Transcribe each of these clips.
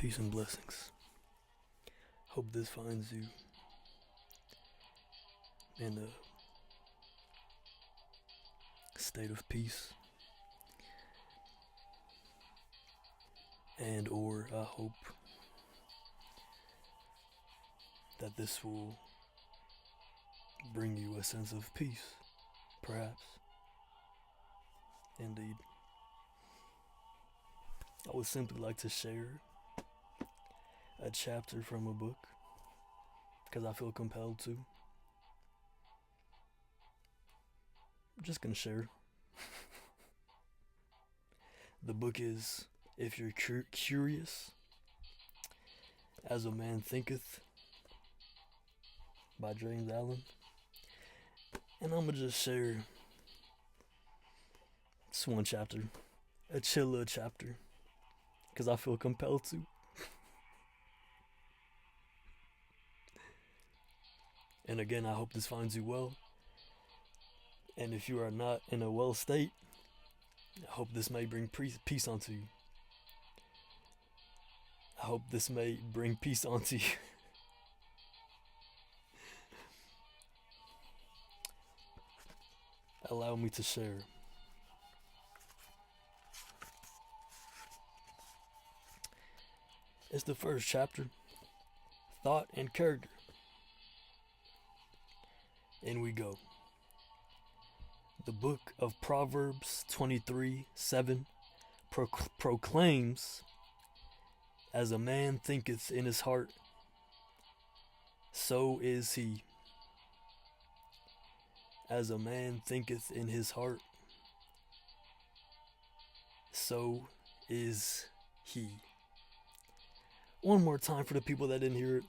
Peace and blessings. Hope this finds you in a state of peace. And or I hope that this will bring you a sense of peace, perhaps. Indeed. I would simply like to share a chapter from a book because I feel compelled to. I'm just gonna share. The book is If You're Curious, As a Man Thinketh by James Allen. And I'm gonna just share this one chapter, a chill little chapter, because I feel compelled to. And again, I hope this finds you well. And if you are not in a well state, I hope this may bring peace onto you. I hope this may bring peace onto you. Allow me to share. It's the first chapter, Thought and Character. In we go. The book of Proverbs 23:7 proclaims, as a man thinketh in his heart, so is he. As a man thinketh in his heart, so is he. One more time for the people that didn't hear it.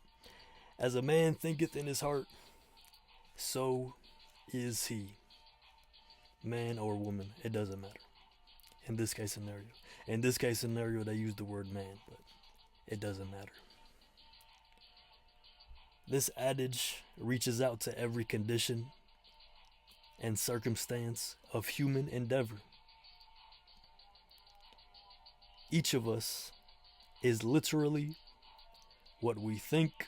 As a man thinketh in his heart, so is he. Man or woman, it doesn't matter. In this case scenario, they use the word man, but it doesn't matter. This adage reaches out to every condition and circumstance of human endeavor. Each of us is literally what we think,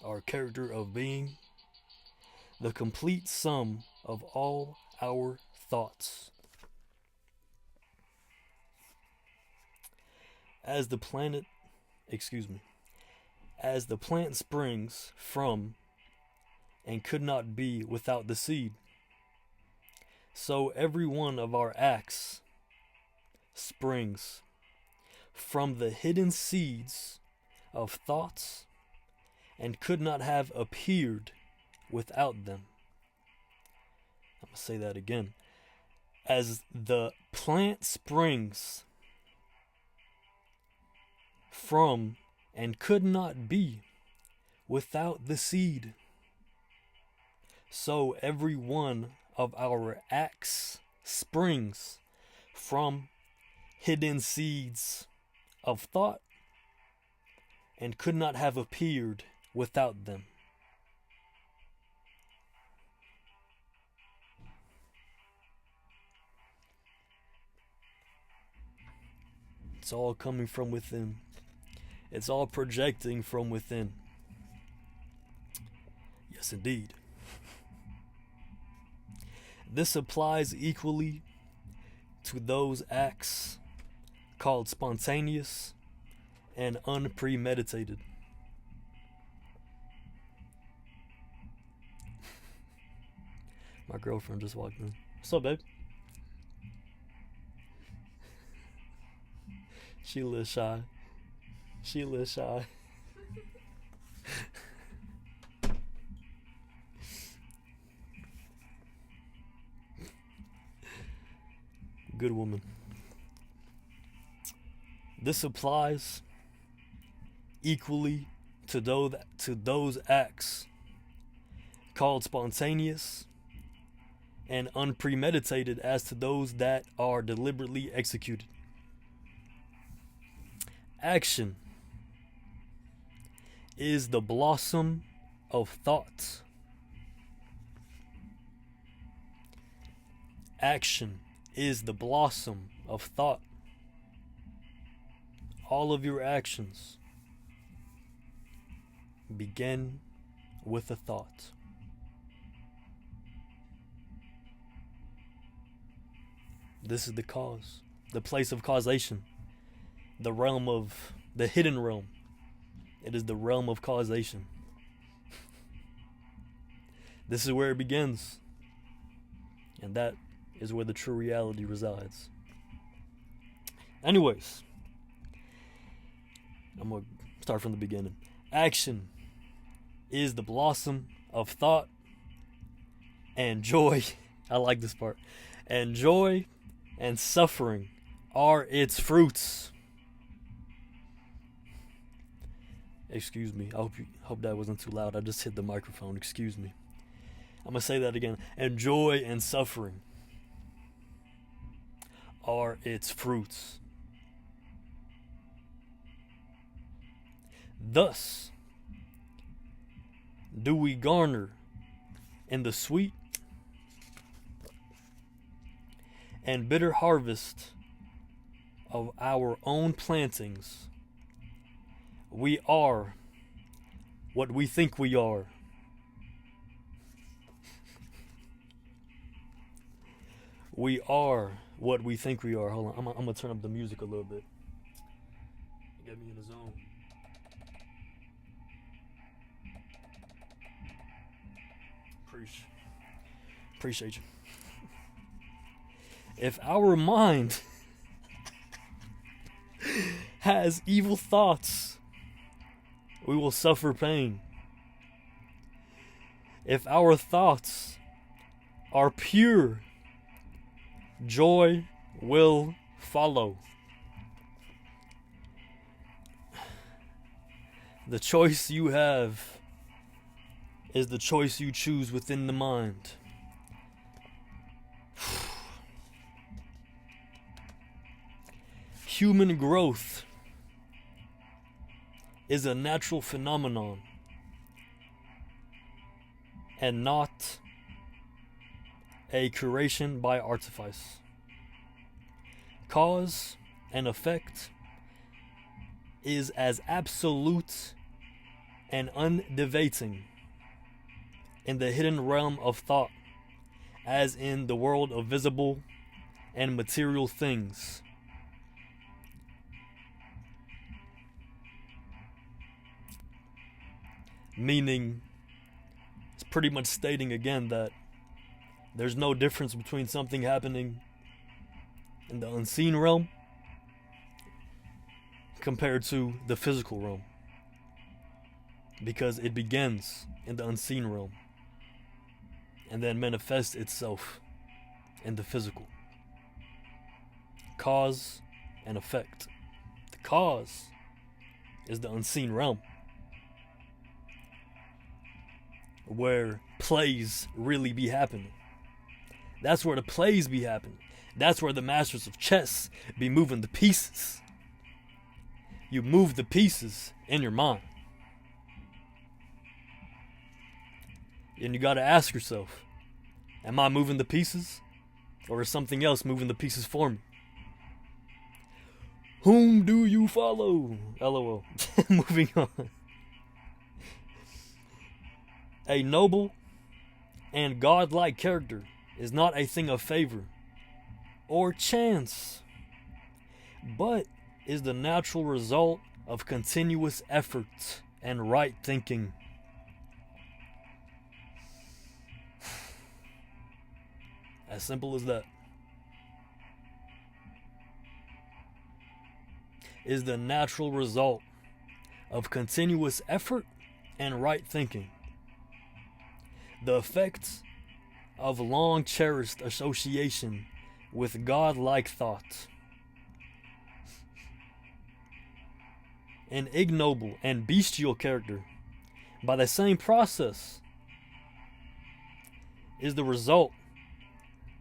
our character of being, the complete sum of all our thoughts. As the plant springs from and could not be without the seed, so every one of our acts springs from the hidden seeds of thoughts and could not have appeared without them. I'm going to say that again. As the plant springs from and could not be without the seed, so every one of our acts springs from hidden seeds of thought and could not have appeared without them. It's all coming from within. It's all projecting from within. Yes, indeed. This applies equally to those acts called spontaneous and unpremeditated. My girlfriend just walked in. What's up, babe? She a little shy. Good woman. This applies equally to those acts called spontaneous and unpremeditated as to those that are deliberately executed. Action is the blossom of thought. Action is the blossom of thought. all of your actions begin with a thought. This is the cause, the place of causation, the realm of the hidden realm. It is the realm of causation. This is where it begins. And that is where the true reality resides. Anyways, I'm going to start from the beginning. Action is the blossom of thought, and joy, I like this part, and joy and suffering are its fruits. Excuse me, I hope that wasn't too loud. I just hit the microphone, excuse me. I'm going to say that again. And joy and suffering are its fruits. Thus do we garner in the sweet and bitter harvest of our own plantings. We are what we think we are. We are what we think we are. Hold on, I'm gonna turn up the music a little bit. Get me in the zone. Appreciate you. If our mind has evil thoughts, we will suffer pain. If our thoughts are pure, joy will follow. The choice you have is the choice you choose within the mind. Human growth is a natural phenomenon and not a creation by artifice. Cause and effect is as absolute and undeviating in the hidden realm of thought as in the world of visible and material things. Meaning, it's pretty much stating again that there's no difference between something happening in the unseen realm compared to the physical realm, because it begins in the unseen realm and then manifests itself in the physical. Cause and effect. The cause is the unseen realm, where plays really be happening. That's where the plays be happening. That's where the masters of chess be moving the pieces. You move the pieces in your mind. And you gotta ask yourself, am I moving the pieces? Or is something else moving the pieces for me? Whom do you follow? LOL. Moving on. A noble and godlike character is not a thing of favor or chance, but is the natural result of continuous effort and right thinking. As simple as that. Is the natural result of continuous effort and right thinking. The effects of long cherished association with God-like thought. An ignoble and bestial character, by the same process, is the result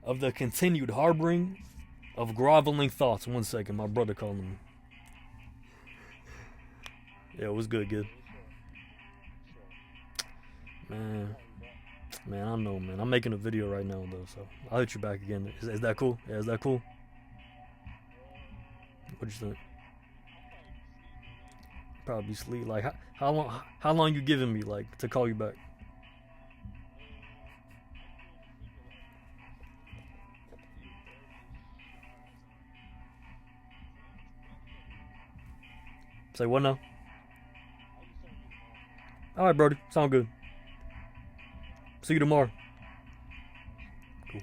of the continued harboring of groveling thoughts. 1 second, my brother calling me. Yeah, it was good. Man, I know, man. I'm making a video right now, though, so I'll hit you back again. Is that cool? Yeah, is that cool? What'd you think? Probably sleep. Like how long? How long you giving me like to call you back? Say what now? All right, Brody. Sound good. See you tomorrow. Cool.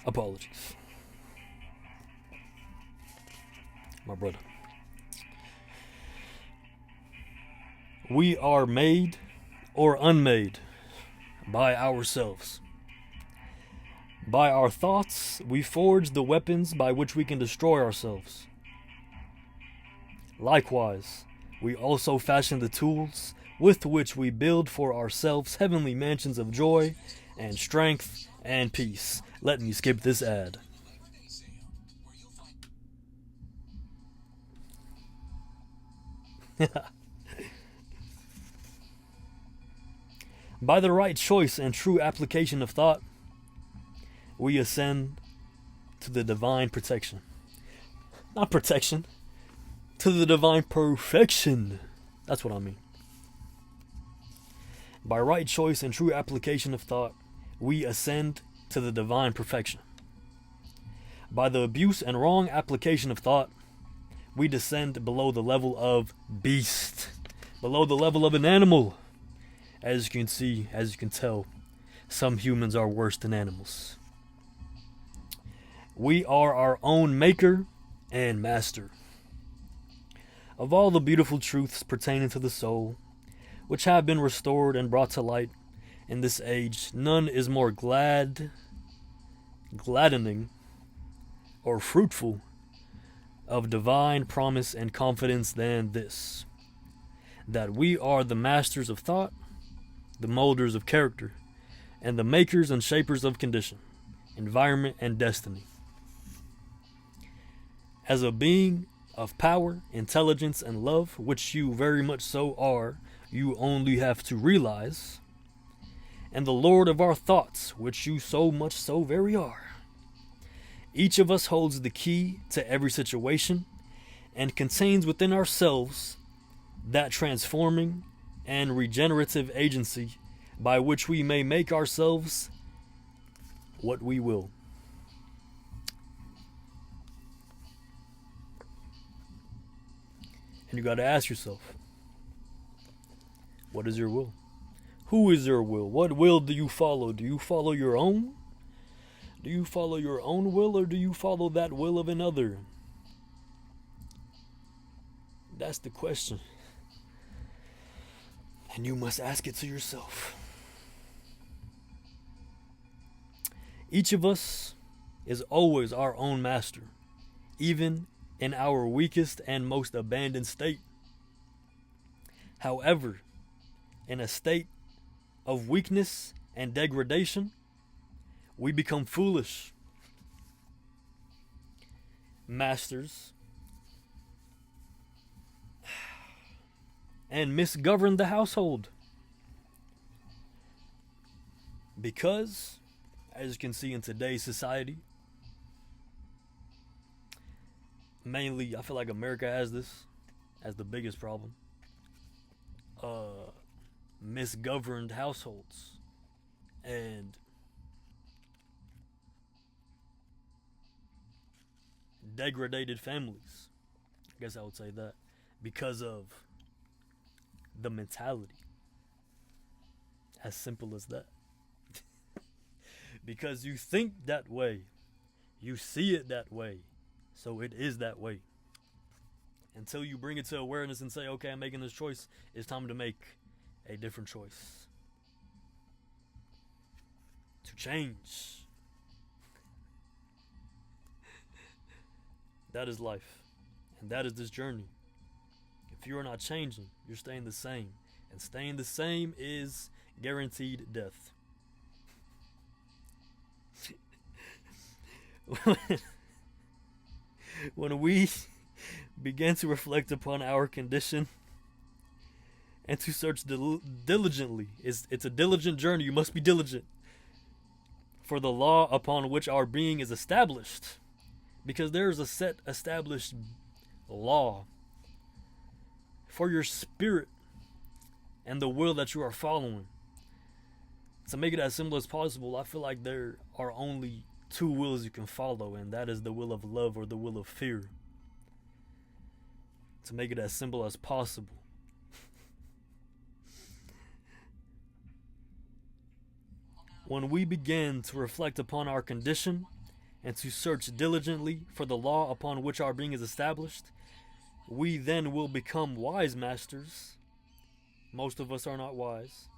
Apologies, my brother. We are made or unmade by ourselves. By our thoughts, we forge the weapons by which we can destroy ourselves. Likewise, we also fashion the tools with which we build for ourselves heavenly mansions of joy and strength and peace. Let me skip this ad. By the right choice and true application of thought, we ascend to the divine protection. Not protection, to the divine perfection. That's what I mean. By right choice and true application of thought, we ascend to the divine perfection. By the abuse and wrong application of thought, we descend below the level of beast, below the level of an animal. As you can see, as you can tell, some humans are worse than animals. We are our own maker and master. Of all the beautiful truths pertaining to the soul, which have been restored and brought to light in this age, none is more gladdening, or fruitful of divine promise and confidence than this: that we are the masters of thought, the molders of character, and the makers and shapers of condition, environment, and destiny. As a being of power, intelligence, and love, which you very much so are, you only have to realize, and the Lord of our thoughts, which you so much so very are. Each of us holds the key to every situation and contains within ourselves that transforming and regenerative agency by which we may make ourselves what we will. And you got to ask yourself, what is your will? Who is your will? What will do you follow? Do you follow your own? Do you follow your own will, or do you follow that will of another? That's the question. And you must ask it to yourself. Each of us is always our own master, even in our weakest and most abandoned state. However, in a state of weakness and degradation, we become foolish masters and misgovern the household. Because, as you can see in today's society, mainly, I feel like America has this as the biggest problem. Misgoverned households and degraded families. I guess I would say that because of the mentality. As simple as that. Because you think that way, you see it that way, so it is that way. Until you bring it to awareness and say, okay, I'm making this choice, it's time to make a different choice. To change. That is life. And that is this journey. If you are not changing, you're staying the same. And staying the same is guaranteed death. When we begin to reflect upon our condition and to search diligently, it's a diligent journey. You must be diligent for the law upon which our being is established. Because there's a set established law for your spirit and the will that you are following. To make it as simple as possible, I feel like there are only two wills you can follow, and that is the will of love or the will of fear. To make it as simple as possible. When we begin to reflect upon our condition and to search diligently for the law upon which our being is established, we then will become wise masters. Most of us are not wise.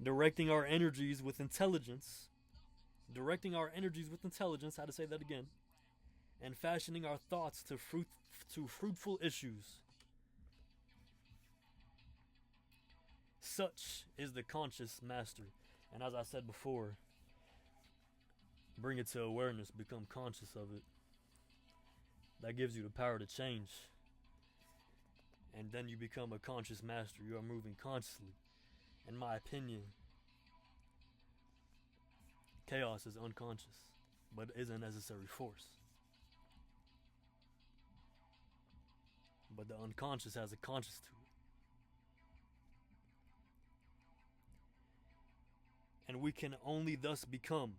Directing our energies with intelligence. How to say that again? And fashioning our thoughts to fruitful issues. Such is the conscious master. And as I said before, bring it to awareness, become conscious of it. That gives you the power to change. And then you become a conscious master. You are moving consciously. In my opinion, chaos is unconscious, but is a necessary force. But the unconscious has a conscious to it. And we can only thus become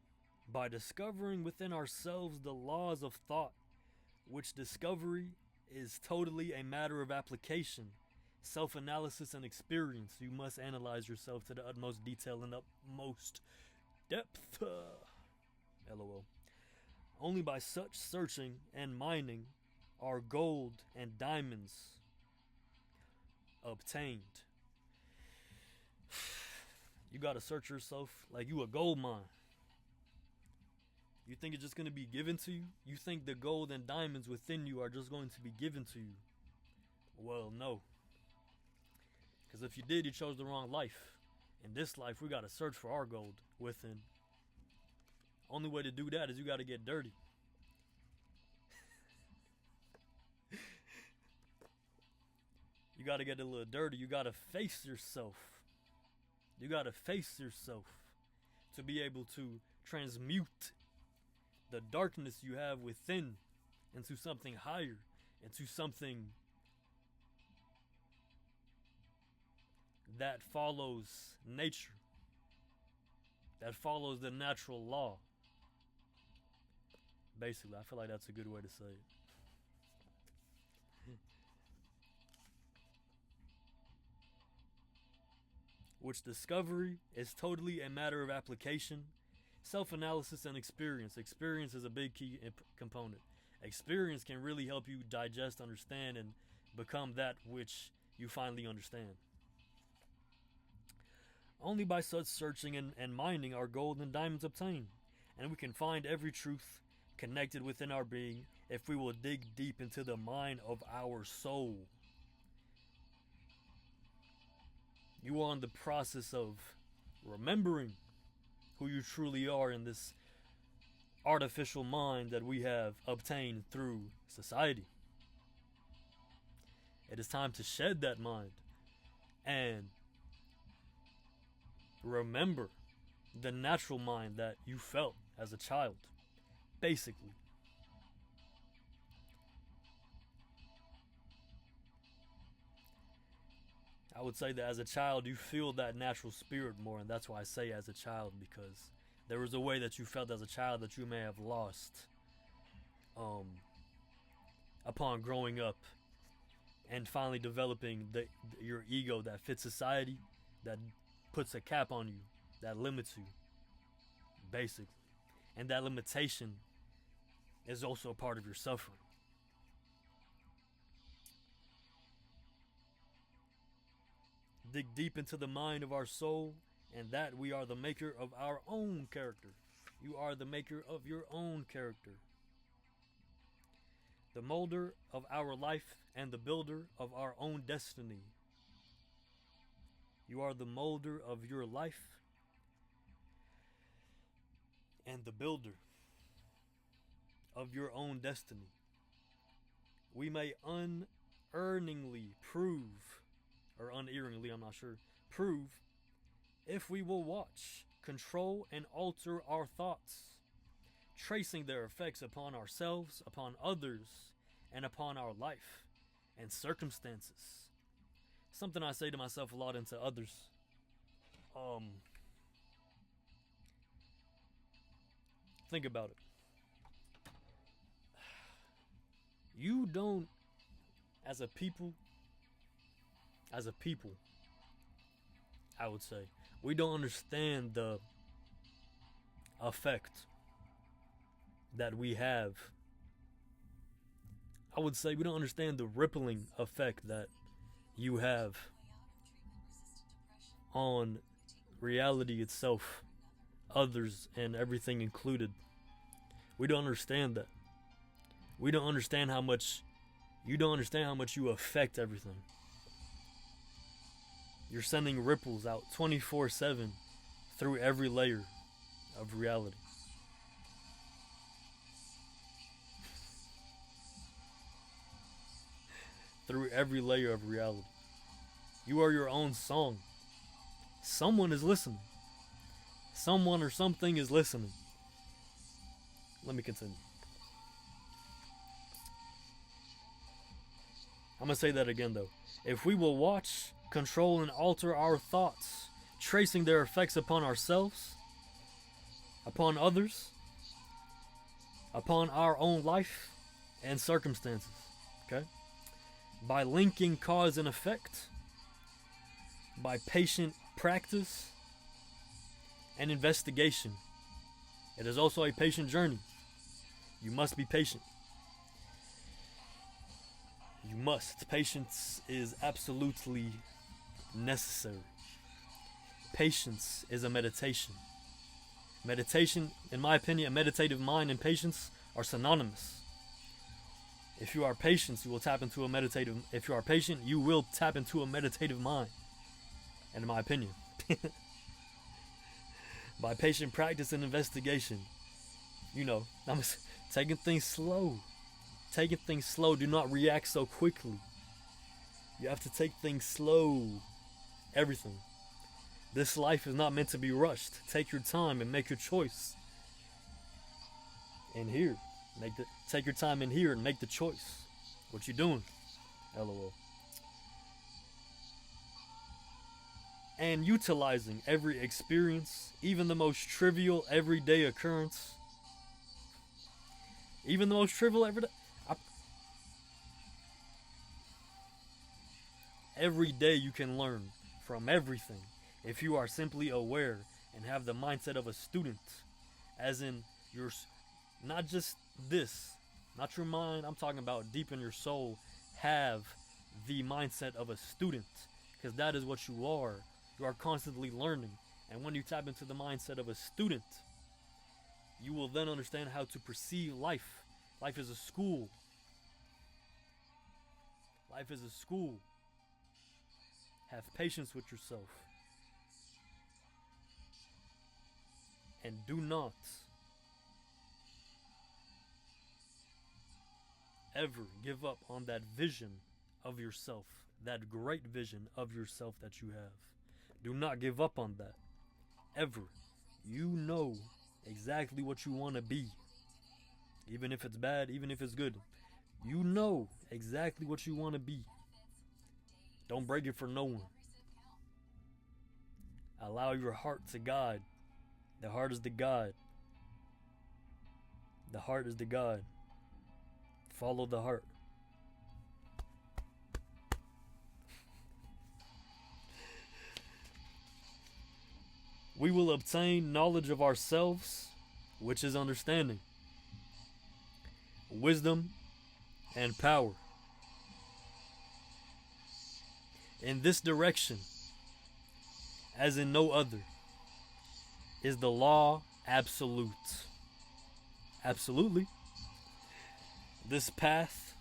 by discovering within ourselves the laws of thought, which discovery is totally a matter of application, self-analysis, and experience. You must analyze yourself to the utmost detail and utmost depth. LOL. Only by such searching and mining are gold and diamonds obtained. You gotta search yourself like you a gold mine. You think it's just gonna be given to you? You think the gold and diamonds within you are just going to be given to you? Well, no. Because if you did, you chose the wrong life. In this life, we gotta search for our gold within. Only way to do that is you gotta get dirty. You gotta get a little dirty. You gotta face yourself. You gotta face yourself to be able to transmute the darkness you have within into something higher, into something that follows nature, that follows the natural law. Basically, I feel like that's a good way to say it. Which discovery is totally a matter of application, self-analysis, and experience. Experience is a big key component. Experience can really help you digest, understand, and become that which you finally understand. Only by such searching and mining are gold and diamonds obtained, and we can find every truth connected within our being if we will dig deep into the mine of our soul. You are in the process of remembering who you truly are in this artificial mind that we have obtained through society. It is time to shed that mind and remember the natural mind that you felt as a child, basically. I would say that as a child, you feel that natural spirit more, and that's why I say as a child, because there was a way that you felt as a child that you may have lost upon growing up and finally developing your ego that fits society, that puts a cap on you, that limits you, basically. And that limitation is also a part of your suffering. Dig deep into the mind of our soul, and that we are the maker of our own character. You are the maker of your own character. The molder of our life and the builder of our own destiny. You are the molder of your life and the builder of your own destiny. We may unearningly prove, or unerringly, I'm not sure, prove if we will watch, control, and alter our thoughts tracing their effects upon ourselves, upon others, and upon our life and circumstances. Something I say to myself a lot and to others. Think about it. You don't, as a people, I would say, we don't understand the effect that we have. I would say we don't understand the rippling effect that you have on reality itself, others, and everything included. We don't understand that. We don't understand how much you affect everything. You're sending ripples out 24/7 through every layer of reality. Through every layer of reality. You are your own song. Someone is listening. Someone or something is listening. Let me continue. I'm going to say that again though. If we will watch, control, and alter our thoughts, tracing their effects upon ourselves, upon others, upon our own life and circumstances, okay? By linking cause and effect, by patient practice and investigation. It is also a patient journey. You must be patient. You must. Patience is absolutely necessary. Patience is a meditation. Meditation, in my opinion, a meditative mind and patience are synonymous. If you are patient, you will tap into a meditative. If you are patient, you will tap into a meditative mind. And in my opinion, by patient practice and investigation, I'm taking things slow. Taking things slow. Do not react so quickly. You have to take things slow. Everything. This life is not meant to be rushed. Take your time and make your choice. And here, take your time in here and make the choice. What you doing? LOL. And utilizing every experience, even the most trivial everyday occurrence. Even the most trivial everyday. Every day you can learn from everything if you are simply aware and have the mindset of a student. As in, you're not just this, not your mind, I'm talking about deep in your soul. Have the mindset of a student, because that is what you are. You are constantly learning. And when you tap into the mindset of a student, you will then understand how to perceive life. Life is a school. Life is a school. Have patience with yourself. And do not ever give up on that vision of yourself, that great vision of yourself that you have. Do not give up on that. Ever. You know exactly what you want to be. Even if it's bad, even if it's good. You know exactly what you want to be. Don't break it for no one. Allow your heart to guide. The heart is the guide. The heart is the guide. Follow the heart. We will obtain knowledge of ourselves, which is understanding, wisdom, and power. In this direction, as in no other, is the law absolute. Absolutely. This path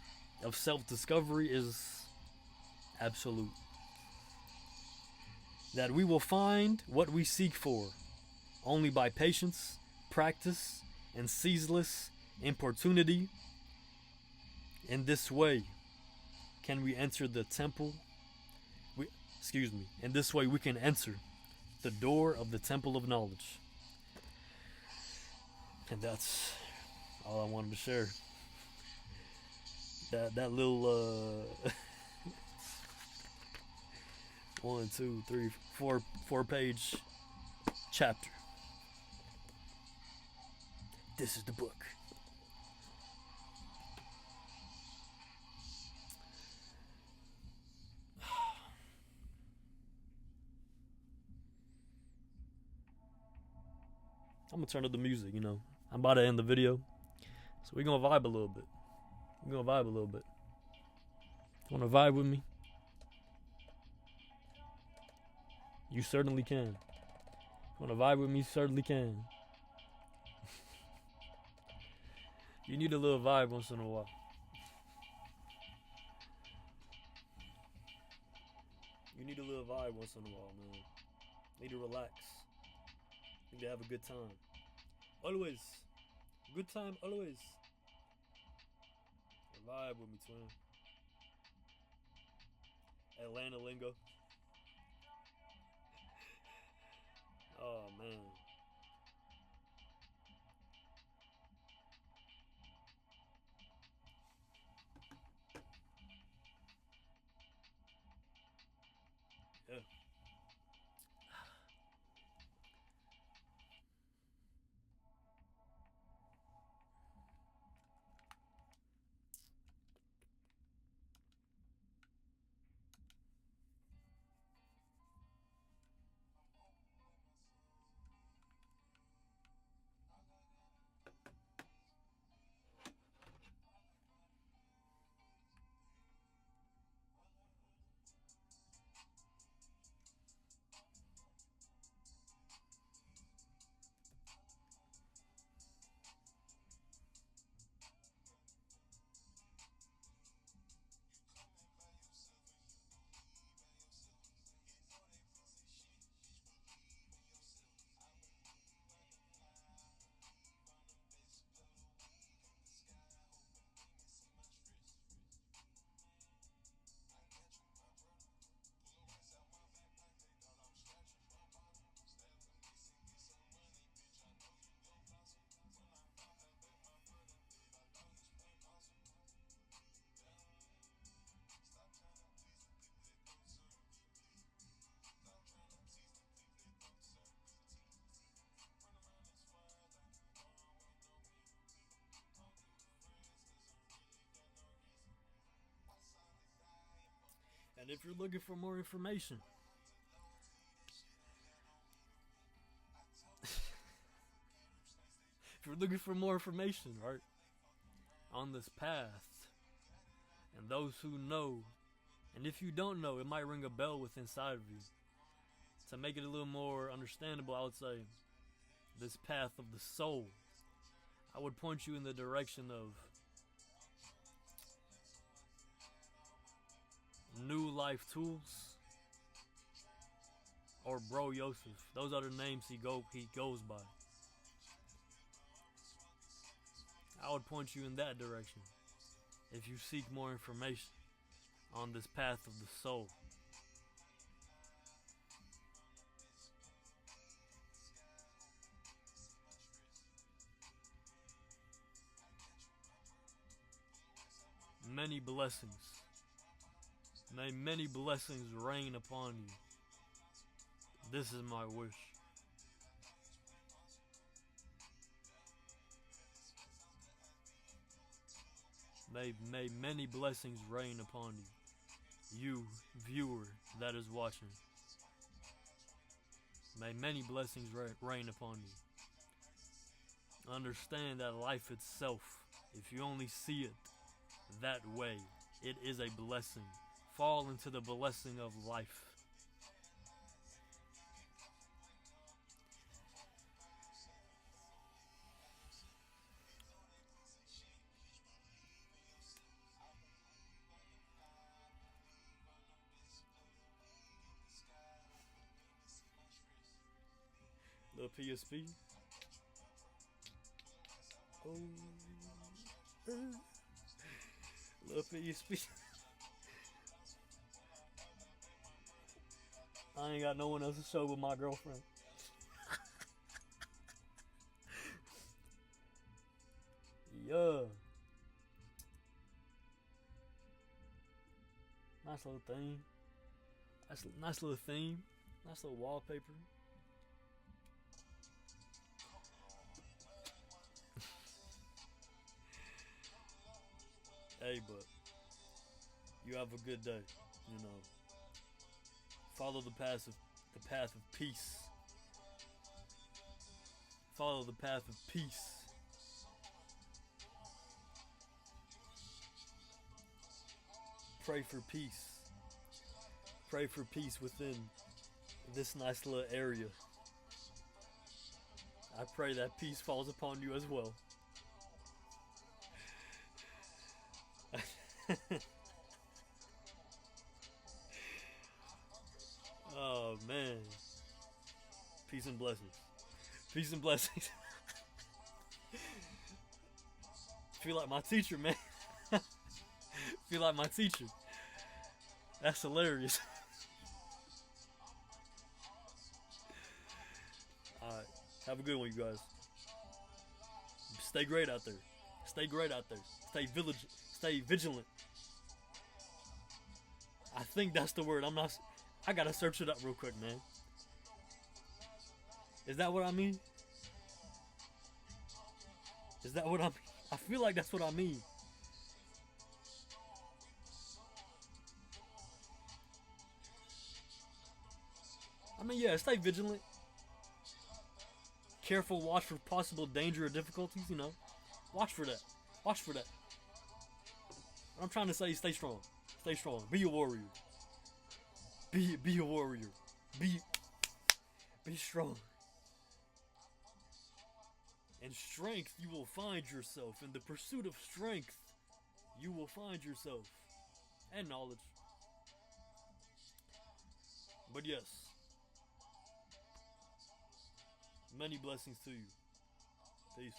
of self-discovery is absolute. That we will find what we seek for only by patience, practice, and ceaseless importunity. In this way can we enter the temple. In this way we can enter the door of the temple of knowledge. And that's all I wanted to share. That little 1, 2, 3, 4 page chapter. This is the book. I'm gonna turn up the music, you know. I'm about to end the video. So we're gonna vibe a little bit. Wanna vibe with me? You certainly can. Wanna vibe with me? Certainly can. You need a little vibe once in a while. You need a little vibe once in a while, man. Need to relax. Need to have a good time. Always. Good time, always. Vibe with me, twin. Atlanta lingo. Oh, man. Yeah. And if you're looking for more information, right, on this path, and those who know, and if you don't know, it might ring a bell within inside of you. To make it a little more understandable, I would say, this path of the soul, I would point you in the direction of New Life Tools or Bro Yosef. Those are the names he goes by. I would point you in that direction if you seek more information on this path of the soul. Many blessings. May many blessings rain upon you. This is my wish. May many blessings rain upon you. You, viewer that is watching. May many blessings rain upon you. Understand that life itself, if you only see it that way, it is a blessing. Fall into the blessing of life. Little PSP. Oh. Little PSP. I ain't got no one else to show but my girlfriend. Nice little thing. Nice little theme. Nice little wallpaper. Hey, but you have a good day. You know, follow the path of peace. Follow the path of peace. Pray for peace. Pray for peace within this nice little area. I pray that peace falls upon you as well. Oh man. Peace and blessings. Peace and blessings. Feel like my teacher, man. Feel like my teacher. That's hilarious. Alright. Have a good one, you guys. Stay great out there. Stay great out there. Stay vigilant. I think that's the word. I gotta search it up real quick, man. Is that what I mean? Is that what I mean? I feel like that's what I mean. Yeah, stay vigilant. Careful, watch for possible danger or difficulties, you know. Watch for that. Watch for that. What I'm trying to say is stay strong. Stay strong. Be a warrior. Be a warrior. Be strong. In strength, you will find yourself. In the pursuit of strength, you will find yourself. And knowledge. But yes. Many blessings to you. Peace.